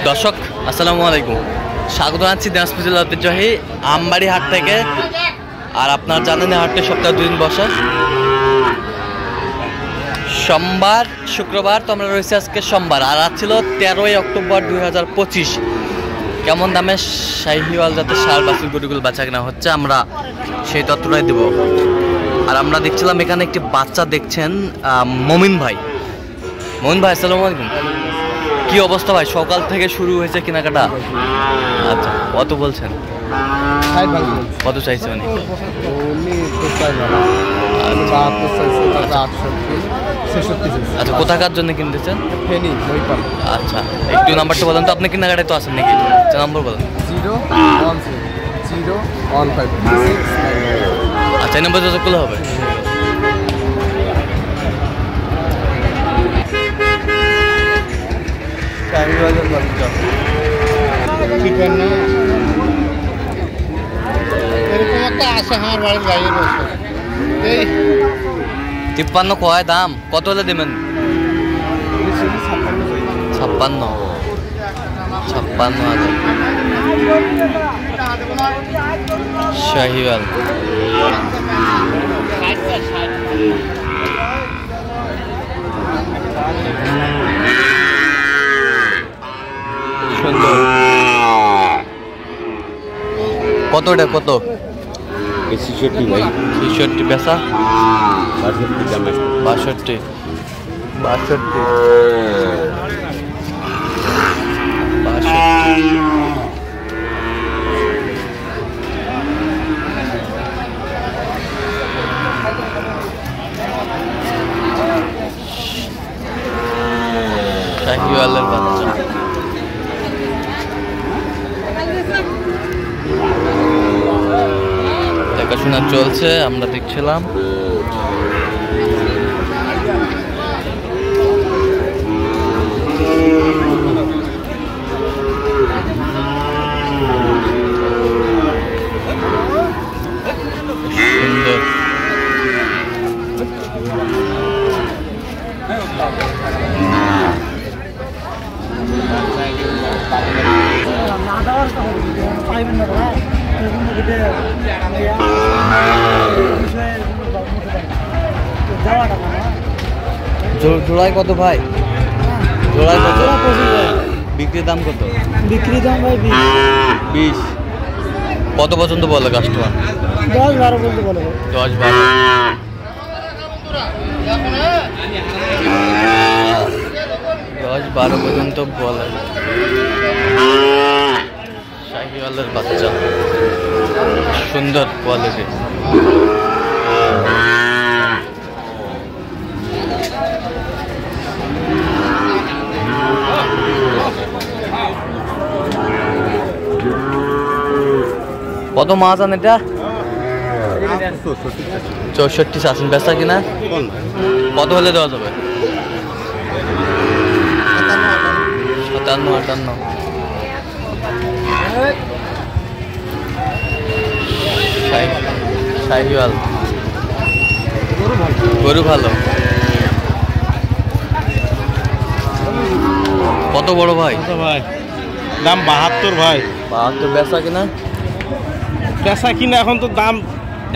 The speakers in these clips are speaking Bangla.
দর্শক আসসালামু আলাইকুম, স্বাগত জানাচ্ছি দিনাজপুর জেলার ঐতিহ্যবাহী আমবাড়ি হাট থেকে। আর আপনারা জানেন এই হাটটি সপ্তাহে 2 দিন বসে, সোমবার শুক্রবার। তো আমরা রয়েছি আজকে সোমবার, আর আজ ছিল 13ই অক্টোবর 2025। কেমন দামে শাহিওয়াল জাতের ষাঁড় বাছুর গরুগুলো বেচা কেনা হচ্ছে আমরা সেই তথ্যটাই দেব। আর আমরা দেখছিলাম এখানে একটি বাচ্চা দেখছেন, মমিন ভাই। মমিন ভাই আসসালামু আলাইকুম, কি অবস্থা ভাই? সকাল থেকে শুরু হয়েছে কেনাকাটা। আচ্ছা, কত বলছেন? কত চাইছে উনি? আচ্ছা, কোথাকার জন্য কিনতেছেন? আচ্ছা, একটু নাম্বারটা বলেন তো, আপনি কেনাকাটায় তো আছেন নাকি? নাম্বার বলেন। 010015369। আচ্ছা, এই নাম্বার যোগাযোগ করলে হবে। তিপ্পান্ন কয় দাম? কত হলে দেবেন? 56,000 শাহিওয়াল। সুন্দর। কত এটা? কত? 66 ভাই। 66 বেচা? 62। শাহিওয়ালের বাচ্চা। দেখাশোনা চলছে, আমরা দেখছিলাম। সুন্দর। জোড়ায় কত ভাই? জোড়ায় কত? বিক্রির দাম কত? বিক্রির দাম ভাই 20। কত পর্যন্ত বলে কাস্টমার? 10-12 পর্যন্ত বলে। 10-12 পর্যন্ত বলে। শাহিওয়ালের বাচ্চা, সুন্দর কোয়ালিটি। কত মাছ আন এটা? 64 আছেন বেচা কিনা? কত হলে দেওয়া যাবে? 57-58। শাহিওয়াল গরু ভালো। কত বড় ভাই? দাম 72 ভাই। 72 বেচা কিনা? পেশা কিনা এখন তো দাম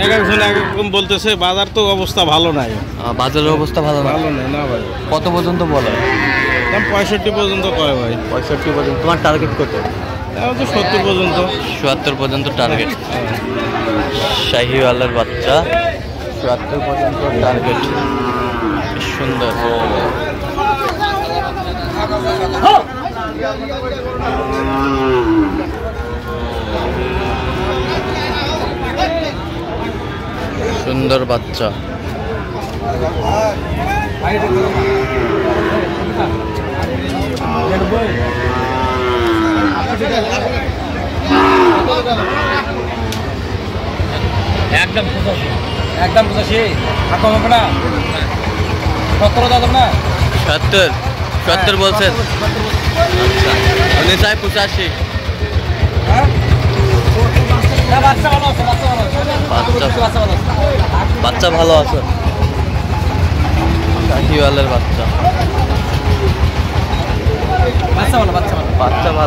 এক একজন এক রকম বলতেছে, বাজার তো অবস্থা ভালো নাই। বাজারের অবস্থা ভালো না? ভালো নেই না ভাই। কত পর্যন্ত বলে? দাম 65 পর্যন্ত করে ভাই। 65 পর্যন্ত। তোমার টার্গেট কত? এখন তো 70 পর্যন্ত। 70 পর্যন্ত টার্গেট। শাহিওয়ালের বাচ্চা 70 পর্যন্ত টার্গেট। সুন্দর। সুন্দর বাচ্চা। একদম 85 এখন হবে না। 17 দাদা না? 70 বলছেন? আচ্ছা, উনি চাই 85। বাচ্চা ভালো আছে। শাহিওয়ালের বাচ্চা, বাচ্চা ভালো।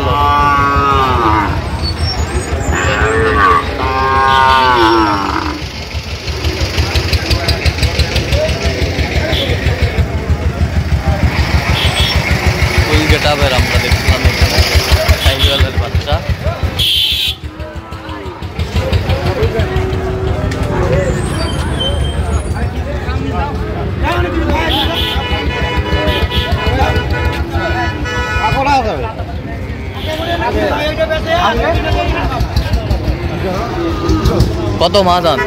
গেট আপের আমরা দেখছিলাম এখানে শাহিওয়ালের বাচ্চা। কত মাজান?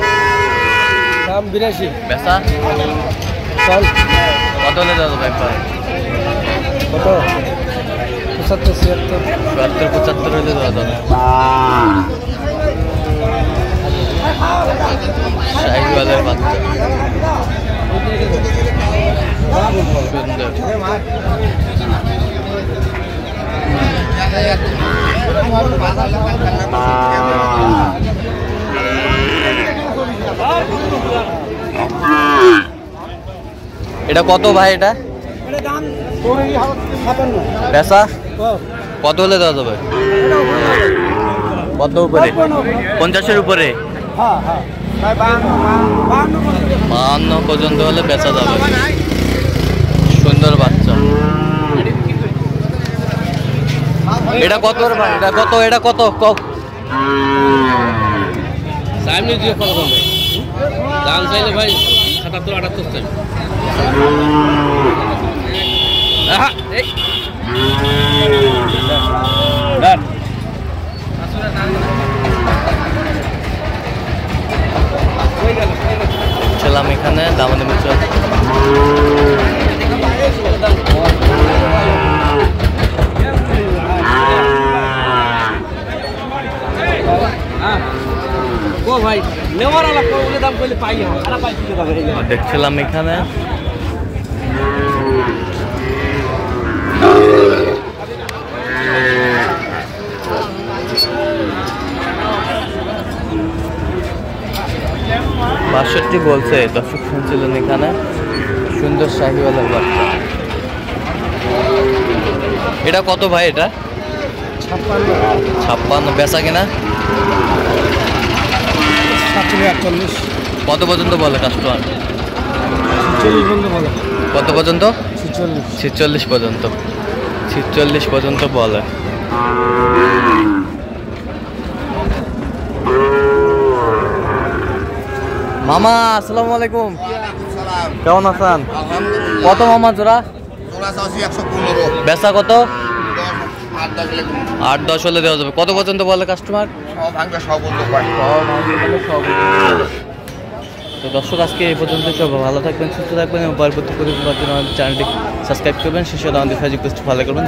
দাম 82। বেচা চল কত হলে দেওয়া যাবে একবার? কত? 75 76। 75 হলে দেওয়া যাবে। শাহিওয়ালের বাচ্চা সুন্দর। এটা কত ভাই? এটা পেশা কত হলে দেওয়া যাবে? কত উপরে? 50-এর উপরে? 52 পর্যন্ত হলে বেচা যাবে। সুন্দর বাচ্চা। এটা কত ভাই? এটা কত? এটা কত? সামনে দিয়ে কত কমবে? দাম চাইলে ভাই 77-78 চাই। ছিলাম এখানে দামাদামি চলছে। দেখছিলাম এখানে বাষট্টি বলছে, দর্শক শুনছিলেন এখানে। সুন্দর শাহিওয়ালের বাচ্চা। এটা কত ভাই? এটা 56। বেচা কিনা 47 কত পর্যন্ত বলে কাস্টমার? 46 পর্যন্ত বলে। কত পর্যন্ত? 46। 46 পর্যন্ত। 46 পর্যন্ত বলে। মামা আসসালামু আলাইকুম, কেমন আছেন? কত মামা জোড়া? বেচা কত? 8-10 হলে দেওয়া যাবে। কত পর্যন্ত বলে কাস্টমার? তো দর্শক আজকে এই পর্যন্ত। সব ভালো থাকবেন, সুস্থ থাকবেন এবং পরবর্তী আমাদের চ্যানেলটি সাবস্ক্রাইব করবেন। শেষে আমাদের ফেসবুক পেজটি ফলো করবেন।